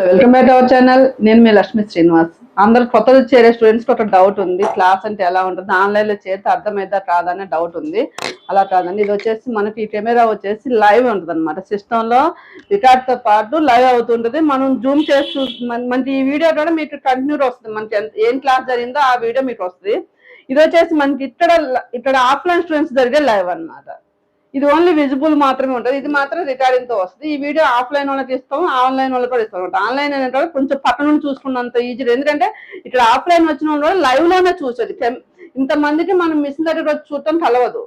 Welcome back to our channel. నేను మీ లక్ష్మి శ్రీనివాస్. అందరు కొత్తగా చేరే స్టూడెంట్స్కి ఒక డౌట్ ఉంది, క్లాస్ అంటే ఎలా ఉంటుంది, ఆన్లైన్లో చేరితే అర్థమైందా కాదనే డౌట్ ఉంది. అలా కాదండి, ఇది వచ్చేసి మనకి ఈ కెమెరా వచ్చేసి లైవ్ ఉంటుంది అనమాట. సిస్టంలో రికార్డ్తో పాటు లైవ్ అవుతుంటుంది. మనం జూమ్ చేసి మనకి ఈ వీడియో కూడా మీకు కంటిన్యూ వస్తుంది. మనకి ఏం క్లాస్ జరిగిందో ఆ వీడియో మీకు వస్తుంది. ఇది వచ్చేసి మనకి ఇక్కడ ఆఫ్లైన్ స్టూడెంట్స్ జరిగే లైవ్ అనమాట. ఇది ఓన్లీ విజిబుల్ మాత్రమే ఉంటుంది. ఇది మాత్రం రికార్డింగ్ తో వస్తుంది. ఈ వీడియో ఆఫ్లైన్ వాళ్ళకి ఇస్తాం, ఆన్లైన్ వాళ్ళకి కూడా ఇస్తాం. ఆన్లైన్ అంటే కొంచెం పక్కన నుండి చూసుకున్నంత ఈజీ. ఎందుకంటే ఇక్కడ ఆఫ్లైన్ వచ్చిన వాళ్ళు లైవ్ లోనే చూసేది. ఇంతమందికి మనం మిషన్ దగ్గర వచ్చి చూడటం కలవదు.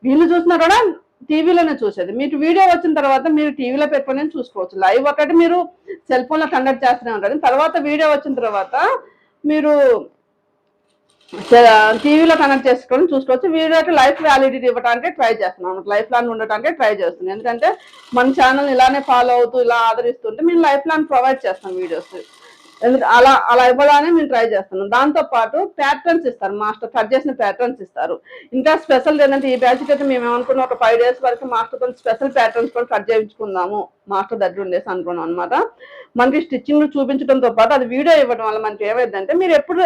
వీళ్ళు చూసినా కూడా టీవీలోనే చూసేది. మీకు వీడియో వచ్చిన తర్వాత మీరు టీవీలో పెట్టుకొని చూసుకోవచ్చు. లైవ్ ఒకటి మీరు సెల్ ఫోన్ లో కండక్ట్ చేస్తూనే ఉంటారు. తర్వాత వీడియో వచ్చిన తర్వాత మీరు టీవీలో కనెక్ట్ చేసుకొని చూసుకోవచ్చు. వీడియోకి లైఫ్ వ్యాలిడిటీ ఇవ్వడానికి ట్రై చేస్తున్నాం, లైఫ్ లాంగ్ ఉండటానికి ట్రై చేస్తున్నాం. ఎందుకంటే మన ఛానల్ ఇలానే ఫాలో అవుతూ ఇలా ఆదరిస్తుంటే మేము లైఫ్ లాంగ్ ప్రొవైడ్ చేస్తాం వీడియోస్. అలా అలా ఇవ్వడానే మేము ట్రై చేస్తున్నాం. దాంతో పాటు ప్యాటర్న్స్ ఇస్తారు, మాస్టర్ కట్ చేసిన ప్యాటర్న్స్ ఇస్తారు. ఇంకా స్పెషల్ ఏంటంటే ఈ బ్యాచ్కి అయితే మేము ఏమనుకున్నాం, ఒక 5 days వరకు మాస్టర్ తో స్పెషల్ ప్యాటర్న్స్ కూడా కట్ చేయించుకుందాము మాస్టర్ దగ్గర ఉండేసి అనుకున్నాం అనమాట. మనకి స్టిచ్చింగ్ చూపించడంతో పాటు అది వీడియో ఇవ్వడం వల్ల మనకి ఏమైందంటే మీరు ఎప్పుడు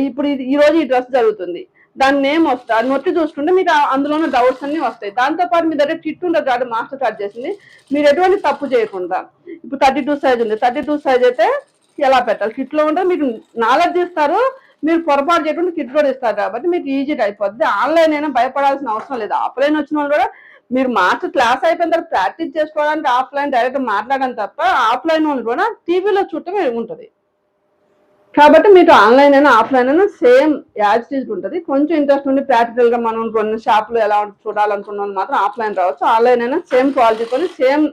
ఇప్పుడు ఈ రోజు ఈ డ్రెస్ జరుగుతుంది, దాని నేమ్ వస్తుంది, అది నొట్టి చూసుకుంటే మీకు అందులోనే డౌట్స్ అన్ని వస్తాయి. దాంతోపాటు మీ దగ్గర కిట్ ఉండదు కాబట్టి మాస్టర్ కట్ చేసింది మీరు ఎటువంటి తప్పు చేయకుండా. ఇప్పుడు 32 సైజ్ ఉంది, 32 సైజ్ అయితే ఎలా పెట్టాలి కిట్ లో ఉంటే మీకు నాలెడ్జ్ ఇస్తారు. మీరు పొరపాటు చేయకుండా కిట్ కూడా ఇస్తారు కాబట్టి మీకు ఈజీగా అయిపోద్ది. ఆన్లైన్ అయినా భయపడాల్సిన అవసరం లేదు. ఆఫ్లైన్ వచ్చిన వాళ్ళు కూడా మీరు మాస్టర్ క్లాస్ అయిపోయిన తర్వాత ప్రాక్టీస్ చేసుకోవడానికి ఆఫ్లైన్ డైరెక్ట్ మాట్లాడడం తప్ప, ఆఫ్లైన్ వాళ్ళు కూడా టీవీలో చూడటం ఉంటుంది. కాబట్టి మీకు ఆన్లైన్ అయినా ఆఫ్లైన్ అయినా సేమ్ యాజ్ టీజ్ ఉంటుంది. కొంచెం ఇంట్రెస్ట్ ఉండి ప్రాక్టికల్ గా మనం కొన్ని షాపులు ఎలా చూడాలనుకున్న మాత్రం ఆఫ్లైన్ రావచ్చు. ఆన్లైన్ అయినా సేమ్ క్వాలిటీతో సేమ్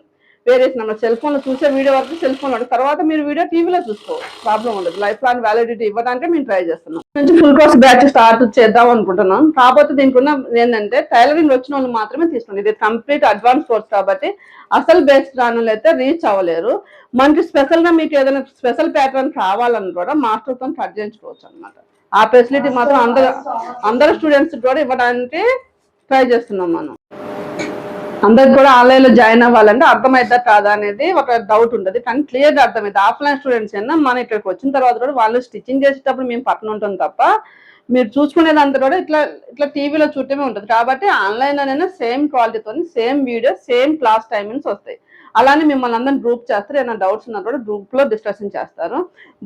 వేరియేషన్ అన్నమాట. సెల్ ఫోన్ లో చూసే వీడియో వరకు సెల్ ఫోన్ లో, తర్వాత మీరు వీడియో టీవీలో చూసుకోవచ్చు, ప్రాబ్లం ఉండదు. లైఫ్ లాంగ్ వ్యాలిడిటీ ఇవ్వడానికి మేము ట్రై చేస్తున్నాం. నుంచి ఫుల్ కోర్స్ బ్యాచ్ స్టార్ట్ చేద్దాం అనుకుంటున్నాం. కాకపోతే దీనికి ఉన్న ఏంటంటే టైలరింగ్ వచ్చిన వాళ్ళు మాత్రమే తీసుకోండి. ఇది కంప్లీట్ అడ్వాన్స్ కోర్స్ కాబట్టి అసలు బేస్ రానులు అయితే రీచ్ అవ్వలేరు. మనకి స్పెషల్ గా మీకు ఏదైనా స్పెషల్ ప్యాటర్న్ కావాలని కూడా మాస్టర్ తో కట్ చేయించుకోవచ్చు అనమాట. ఆ ఫెసిలిటీ మాత్రం అందరు స్టూడెంట్స్ కూడా ఇవ్వడానికి ట్రై చేస్తున్నాం మనం. అందరికి కూడా ఆన్లైన్ లో జాయిన్ అవ్వాలంటే అర్థమైద్దా కాదా అనేది ఒక డౌట్ ఉంటుంది, కానీ క్లియర్ గా అర్థమైంది. ఆఫ్లైన్ స్టూడెంట్స్ అయినా మన ఇక్కడికి వచ్చిన తర్వాత కూడా వాళ్ళు స్టిచ్చింగ్ చేసేటప్పుడు మేము పక్కన ఉంటాం తప్ప మీరు చూసుకునేదంతా కూడా ఇట్లా ఇట్లా టీవీలో చూడటమే ఉంటుంది. కాబట్టి ఆన్లైన్ అయినా సేమ్ క్వాలిటీతో same video same class timings వస్తాయి. అలానే మిమ్మల్ని అందరిని గ్రూప్ చేస్తారు. ఏదైనా డౌట్స్ ఉన్నా కూడా గ్రూప్ లో డిస్కషన్ చేస్తారు.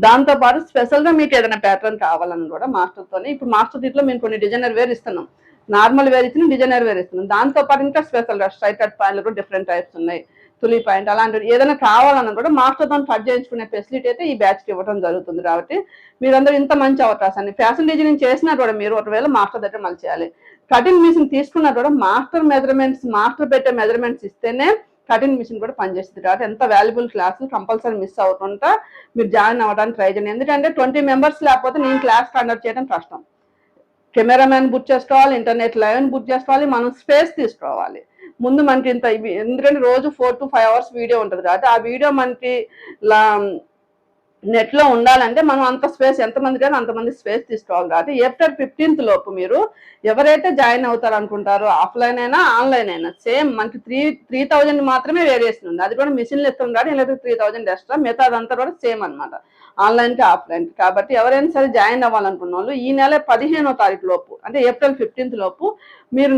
దాంతో పాటు స్పెషల్ గా మీకు ఏదైనా ప్యాటర్న్ కావాలని కూడా మాస్టర్ తోని, ఇప్పుడు మాస్టర్ దీంట్లో మేము కొన్ని డిజైనర్ వేర్ ఇస్తున్నాం, నార్మల్ వేర్ ఇచ్చిన డిజైనర్ వేర్ ఇస్తున్నాం. దాంతో పాటు ఇంకా స్పెషల్ గా స్ట్రైట్ కట్ పాయింట్లు కూడా డిఫరెంట్ టైప్స్ ఉన్నాయి, తులి పాయింట్ అలాంటివి ఏదైనా కావాలన్నా కూడా మాస్టర్ తో కట్ చేయించుకునే ఫెసిలిటీ అయితే ఈ బ్యాచ్ కి ఇవ్వడం జరుగుతుంది. కాబట్టి మీరందరూ ఇంత మంచి అవకాశాన్ని ఫ్యాషన్ డిజైనింగ్ చేసినా కూడా మీరు ఒకవేళ మాస్టర్ దగ్గర మళ్ళీ చేయాలి. కటింగ్ మిషన్ తీసుకున్నా కూడా మాస్టర్ మెజర్మెంట్స్, మాస్టర్ పెట్టే మెజర్మెంట్స్ ఇస్తేనే కటింగ్ మిషన్ కూడా పనిచేస్తుంది. కాబట్టి ఎంత వాల్యుబుల్ క్లాస్ కంపల్సరీ మిస్ అవుతుంటా మీరు జాయిన్ అవ్వడానికి ట్రై చేయండి. ఎందుకంటే 20 members లేకపోతే నేను క్లాస్ కండక్ట్ చేయడం కష్టం. కెమెరామ్యాన్ బుక్ చేసుకోవాలి, ఇంటర్నెట్ లైవ్ బుక్ చేసుకోవాలి, మనం స్పేస్ తీసుకోవాలి. ముందు మనకి ఇంత ఎందుకంటే రోజు 4 to 5 hours వీడియో ఉంటుంది కాబట్టి ఆ వీడియో మనకి నెట్ లో ఉండాలంటే మనం అంత స్పేస్, ఎంతమంది కానీ అంతమంది స్పేస్ తీసుకోవాలి. కాబట్టి ఏప్రిల్ 15th లోపు మీరు ఎవరైతే జాయిన్ అవుతారు అనుకుంటారో ఆఫ్లైన్ అయినా ఆన్లైన్ అయినా సేమ్ మనకి 3,000 మాత్రమే వేరియేషన్ ఉంది. అది కూడా మిషన్లు ఇస్తుంది కాబట్టి ఇలా 3,000 ఎక్స్ట్రా, మిగతా అదంతా కూడా సేమ్ అనమాట ఆన్లైన్ కి ఆఫ్లైన్ కి. కాబట్టి ఎవరైనా సరే జాయిన్ అవ్వాలనుకున్న వాళ్ళు ఈ నెల 15వ తారీఖు లోపు అంటే ఏప్రిల్ 15th లోపు మీరు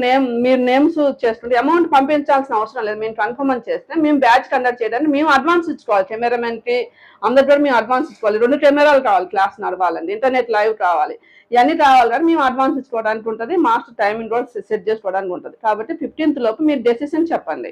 నేమ్స్ చేసుకుంటే అమౌంట్ పంపించాల్సిన అవసరం లేదు. మేము కన్ఫర్మ్ అని చేస్తే మేము బ్యాచ్ కండక్ట్ చేయడానికి మేము అడ్వాన్స్ ఇచ్చుకోవాలి. కెమెరామెన్ కి అందరి కూడా మేము అడ్వాన్స్ ఇచ్చుకోవాలి. 2 కెమెరాలు కావాలి, క్లాస్ నడవాలండి, ఇంటర్నెట్ లైవ్ కావాలి, ఇవన్నీ కావాలి. కానీ మేము అడ్వాన్స్ ఇచ్చుకోవడానికి ఉంటుంది, మాస్టర్ టైమింగ్ కూడా సెట్ చేసుకోవడానికి ఉంటుంది. కాబట్టి 15th లోపు మీరు డెసిషన్ చెప్పండి.